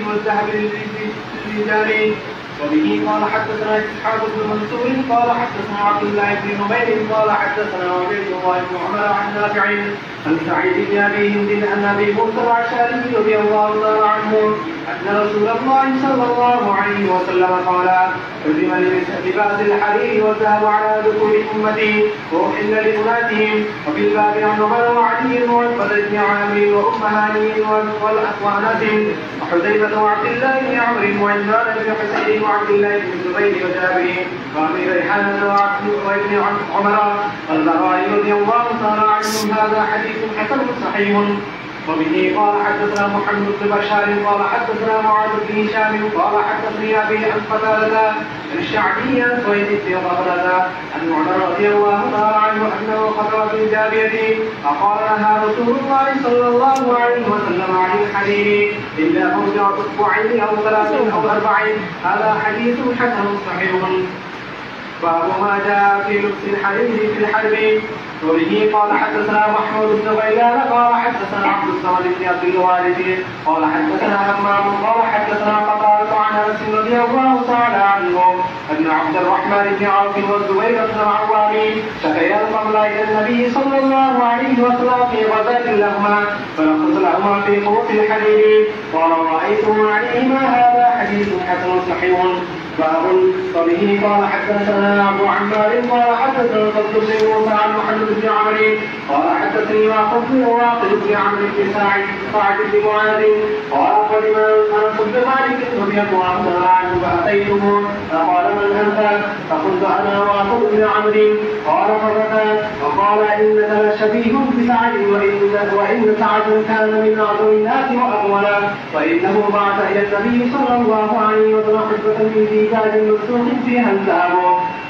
والذهب للرجال. وبه قال حدثنا اسحاق بن منصور قال حدثنا عبد الله بن نمير قال حدثنا عبيد الله بن عمر عن نافع عن سعيد بن ابي هند عن ابي موسى الاشعري رضي الله تعالى عنه ان رسول الله صلى الله عليه وسلم قال: حرم لباس الحرير والذهب على ذكور امتي واحل لبناتهم. وفي الباب عن عمر وعلي وعقبه بن عامر وام هاني وانس وحذيفه وعبد الله بن عمرو وعمران بن حسين وعبد الله بن الزبير وجابر وابي ريحانه وابن عمر والبراء رضي الله تعالى عنهم. هذا حديث حسن صحيح. وبه قال حدثنا محمد بن بشار قال حدثنا معاذ بن هشام قال حدثني ابي عن قتادة الشعبي عن سويد بن غفلة عن عمر رضي الله تعالى عنه انه خطب في جابيته فقال لها رسول الله صلى الله عليه وسلم عن الحرير الا موضع اصبعين او 3 او 4. هذا حديث حسن صحيح. باب ما جاء في لبس الحرير في الحرب. وبه قال حدثنا محمود بن غيلان قال حدثنا عبد الصمد بن عبد الوارث قال حدثنا همام قال حدثنا قتادة عن انس رضي الله تعالى عنه ان عبد الرحمن بن عوف والزبير بن العوام شكيا القبل الى النبي صلى الله عليه وسلم في غزاة لهما فلخص لهما في قوة الحرير قال رايتم عليهما. هذا حديث حسن صحيح. باب. وبه قال حدثنا ابو عمار قال حدثنا الفضل بن موسى عن محمد بن عمرو قال حدثني واقد بن عمرو بن سعد بن معاذ قال قدم انس بن مالك رضي الله تعالى عنه فاتيته فقال من انت؟ فقلت انا واقد بن عمرو قال مرة وقال انك لشبيه بسعد وان سعد كان من اعظم الناس واغولا وانه بعث الى النبي صلى الله عليه وسلم حجة من زجاج مفتوح فيها الذهب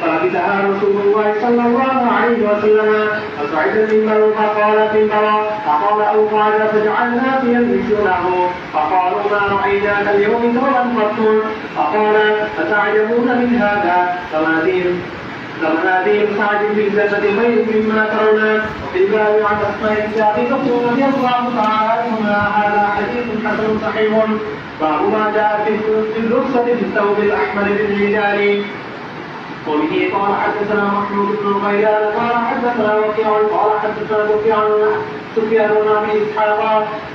فلبسها رسول الله صلى الله عليه وسلم فصعد المنبر فقال في المنبر فقال او قال فجعلنا في يلبسونه فقالوا ما رايناك اليوم ثوبا قط. فقال اتعجبون من هذا فمناديل سعد في الجنة خير مما ترون. وفي الباب عن اسماء السابقة رضي الله تعالى عنهما. هذا حديث حسن صحيح. باب ما جاء في الرخصة في الثوب الأحمر للرجال. وبه قال حدثنا محمود بن غيلان قال حدثنا وكيع قال حدثنا سفيان بن ابي اسحاق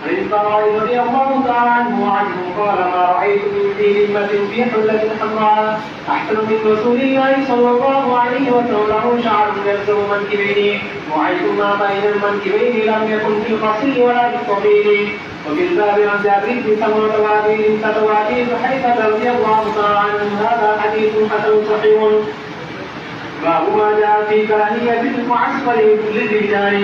عن البراء رضي الله تعالى عنه وعنه قال ما رايت من ذي همة في حلة حمراء احسن من رسول الله صلى الله عليه وسلم له شعر يبلغ منكبيه وعيش ما بين المنكبين لم يكن في القصير ولا في الطويل. وفي الباب عن جابر بن سمرة فتواتير حيث رضي الله تعالى عنه. هذا حديث حسن صحيح. باب ما جاء في كراهية المعسكر للرجال.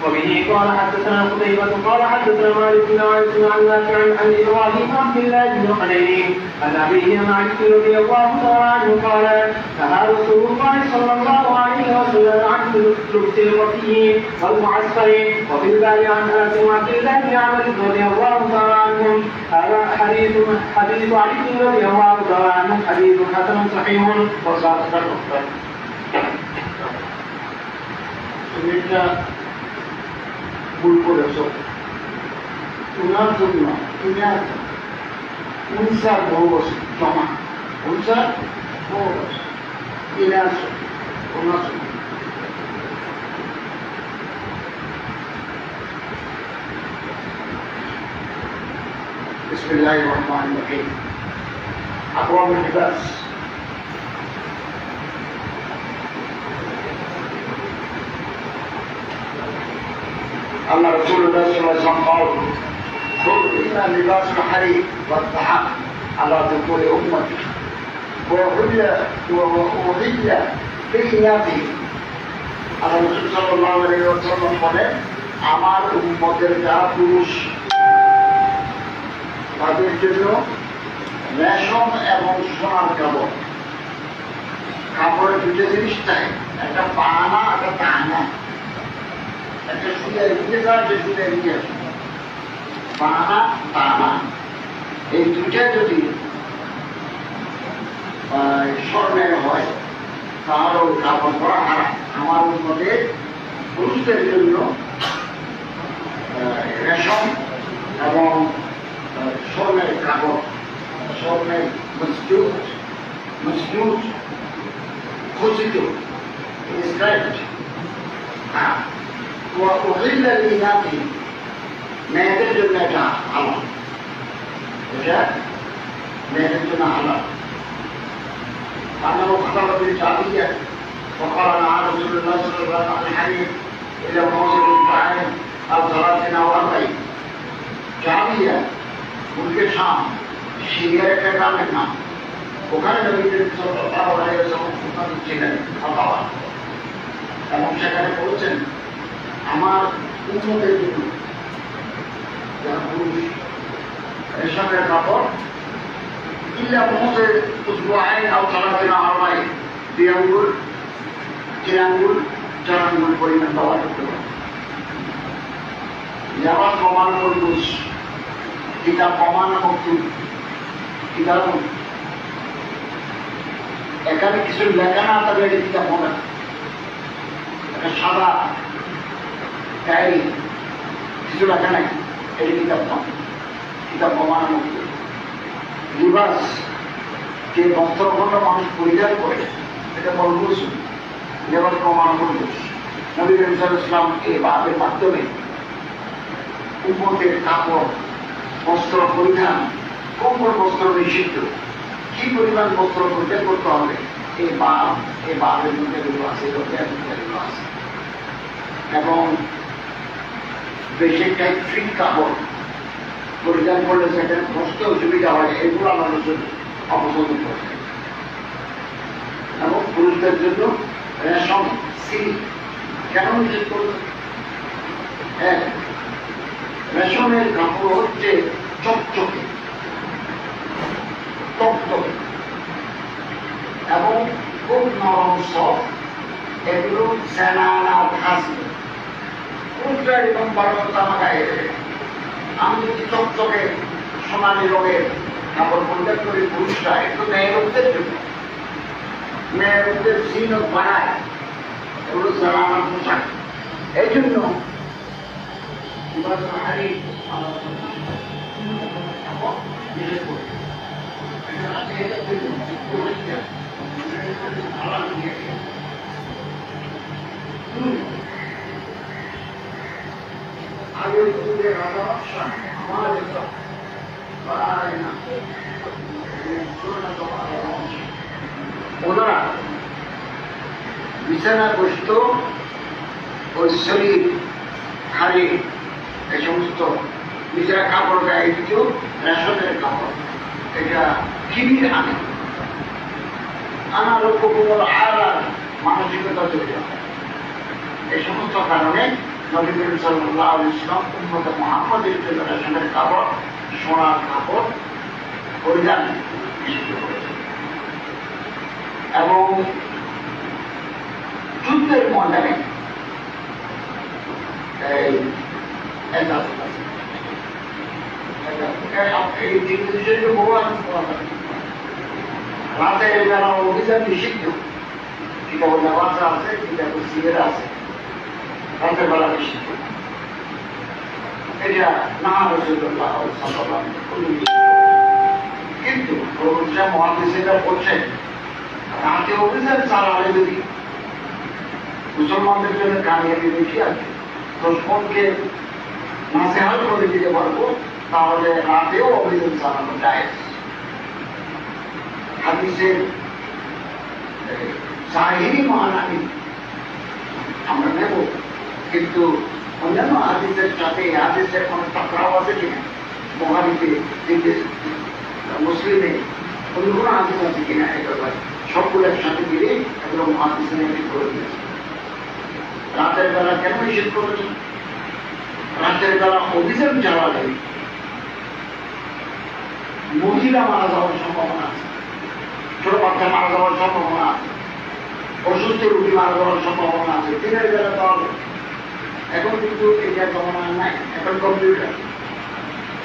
وبه قال حدثنا قتيبة قال حدثنا مالك بن عاصم عن نافع عن ابراهيم عبد الله بن حنين عن ابيه مالك رضي الله تعالى عنه قال نهى رسول الله صلى الله عليه وسلم عن لبس الوفي والمعسكر. وفي الباب عن انس وعبد الله بن عمرو رضي الله تعالى عنهم. هذا حديث علي رضي الله تعالى عنه حديث حسن صحيح. তুমি একটা ভুল করেছ, তোমার জন্য তুমি আর 19 বহু বছর জমা 19 বহু বছর কিনে আসো তোমার জন্য। বিসমিল্লাহির রহমানির রহিম। আকওয়াম লিবাস। الله رسول الله صلى الله عليه وسلم قال حرم لباس الحرير والذهب على ذكور امتي واحل بخلافه. আল্লাহ রাসূল সাল্লাল্লাহু আলাইহি ওয়াসাল্লাম বলেন আমার উম্মতের যারা পুরুষ তাদের জন্য রেশম এবং সোনার কাপড়ের দুটো জিনিস চাই, একটা পানা একটা টানা, একটা শুনে এগিয়ে যাওয়া যে শুনে এগিয়ে আসে পানা টানা, এই দুইটা যদি স্বর্ণের হয় তাহলে কাপড় পরা হারাম। আমার মধ্যে পুরুষদের জন্য রেশম এবং স্বর্ণের কাপড়, স্বর্ণের মজবুত খচিত স্ট্রাইপড। মেয়েদের জন্য এটা হালাল, এটা মেয়েদের জন্য হালাল। أنه خطب بالجاهلية وقال مع رسول الله صلى الله عليه وسلم إلى موصل الطعام أو ثلاثين أو أربعين جاهلية ملك الشام সিরিয়ার একটা গ্রামের নাম। ওখানে নবী সাল্লাল্লাহু আলাইহি ওয়াসাল্লাম ফুরকান ছিলেন ফাতাওয়া, এবং সেখানে বলছেন আমার উম্মতের জন্য যারা পুরুষ রেশমের কাপড় ইল্লা মুহূর্তের উসবুআইন আও সালাতিন আরবাইন 2 আঙ্গুল 3 আঙ্গুল 4 আঙ্গুল পরিমাণ ব্যবহার করতে পারে। যারা প্রমাণ করবুস কিতাব প্রমাণ মকতুব কিতাব এখানে কিছু লেখা না থাকলে এটা কিতাব হবে না। একটা সাদা ডায়েরি কিছু লেখা নাই, এটা কিতাব না, কিতাব প্রমাণ মকতুব। লিবাস যে বস্ত্রখণ্ড মানুষ পরিধান করে এটা মলবুস, লেবাস প্রমাণ মলবুস। নবী করিম সাল্লাল্লাহু আলাইহি ওয়াসাল্লাম এই বাদের মাধ্যমে উম্মতের কাপড় বস্ত্র পরিধান, কোন কোন বস্ত্র নিষিদ্ধ, কি পরিমাণ বস্ত্র পরিধান করতে হবে, এই বাদের মধ্যে এগুলো আছে, এগুলো আছে। এবং বেশি টাইপ ফিট কাপড় পরিধান করলে সেটা বসতে অসুবিধা হয়, এগুলো আমার অপছন্দ করছে। এবং পুরুষদের জন্য রেশম সিল্ক কেন নিষেধ করবে? হ্যাঁ, রেশমের কাপড় হচ্ছে চকচকে টকটকে এবং খুব নরম সফট, এগুলো সেনানা থাকবে। পুরুষরা এরকম বারোটা আমার গায়ে দেবে। আমি যদি চকচকে সোনালি রঙের কাপড় পরিধান করি, পুরুষরা একটু মেয়েরদের জন্য, মেয়েরদের জিনত বাড়ায়, এগুলো সেনানা পোশাক। এই জন্য ওনারা বিছানা বসত, ওই শরীর খালি এই সমস্ত নিজেরা কাপড় গায়ে দিত, রেশমের কাপড়, এটা কিবির আনার উপকূল আর মানসিকতা তৈরি হয়। এই সমস্ত কারণে নবী করিম সাল্লাল্লাহু আলাইহি ওয়াসাল্লাম উম্মতে মুহাম্মাদের জন্য রেশমের কাপড়, সোনার কাপড় পরিধান নিষিদ্ধ করেছেন। এবং যুদ্ধের ময়দানে রাতের বেলা অভিযান নিষিদ্ধ, কিতাব নামাজ আছে, কিতাব সিরাত আছে, রাতের বেলা নিষিদ্ধ। এটা না রাসূলুল্লাহ সাল্লাল্লাহু আলাইহি ওয়াসাল্লাম। কিন্তু মুহাদ্দিসিনরা বলছেন রাতে অভিযান চালালে যদি মুসলমানদের জন্য কামিয়াবি বেশি আছে, দুশমনকে নাসিহাত করে দিতে পারবো, তাহলে রাতেও অভিযান চালানো যায়। হাদিসের জাহিরি মানানি আমরা নেব, কিন্তু অন্যান্য হাদিসের সাথে হাদিসের কোনো টকরাও আছে কিনা, বুখারীতে, মুসলিমে অন্য কোনো হাদিস আছে কিনা, এটা সবগুলো একসাথে মিলে এগুলো মুহাদ্দিসিন ঠিক করে দিয়েছে। রাতের বেলা কেন নিষেধ করেছে? রাতের বেলা অভিযান চালালে মহিলা মারা যাওয়ার সম্ভাবনা আছে, ছোট বাচ্চা মারা যাওয়ার সম্ভাবনা আছে, অসুস্থ রোগী মারা যাওয়ার সম্ভাবনা আছে। দিনের বেলা তো এখন কিন্তু এটা জমানা নাই, এখন কম্পিউটার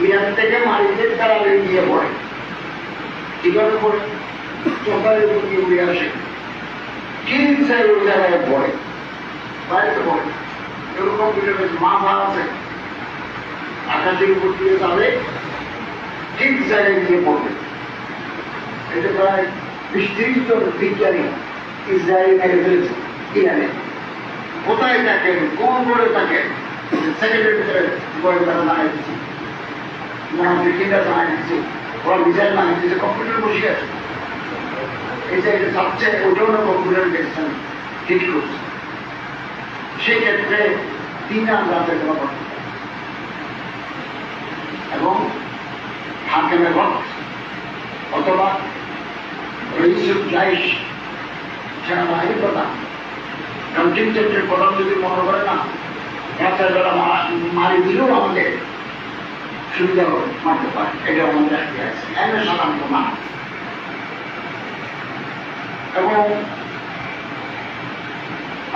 ইরান থেকে মারিদের তারা গিয়ে পড়ে, কিভাবে পড়ে চোখারের উপর দিয়ে উড়ে আসে, কিনসাই ওই জায়গায় পড়ে, বাড়িতে পড়ে। এরকম কম্পিউটারের মাথা আছে, আকাশের উপর দিয়ে যাবে, ঠিক জায়গায় গিয়ে পড়বে। এটা প্রায় 20-30 জন বিজ্ঞানী ইসরায়েল মেরে ফেলেছে ইরানে। কোথায় থাকেন, কোন বোর্ডে থাকেন, সেকেন্ডের ভিতরে বোর্ডে তারা জানাই দিচ্ছে, মহাবিজ্ঞানীরা জানাই দিচ্ছে, ওরা মিসাইল বানিয়ে দিচ্ছে, কম্পিউটার বসে আছে। এই জায়গায় সবচেয়ে ওটাও না কম্পিউটার দেখছেন ঠিক করছে। সেক্ষেত্রে 3 রাতের কথা বলতে এবং হাকিমের হক অথবা রইসুল জাইশ সেনাবাহিনীর প্রধান, কারণ চিন্তার প্রধান যদি মনে করে না রাতের বেলা মারি দিলেও আমাদের সুবিধা মারতে পারে, এটা আমাদের আগে আছে এমন সাধারণত না। এবং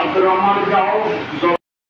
আব্দুর রহমান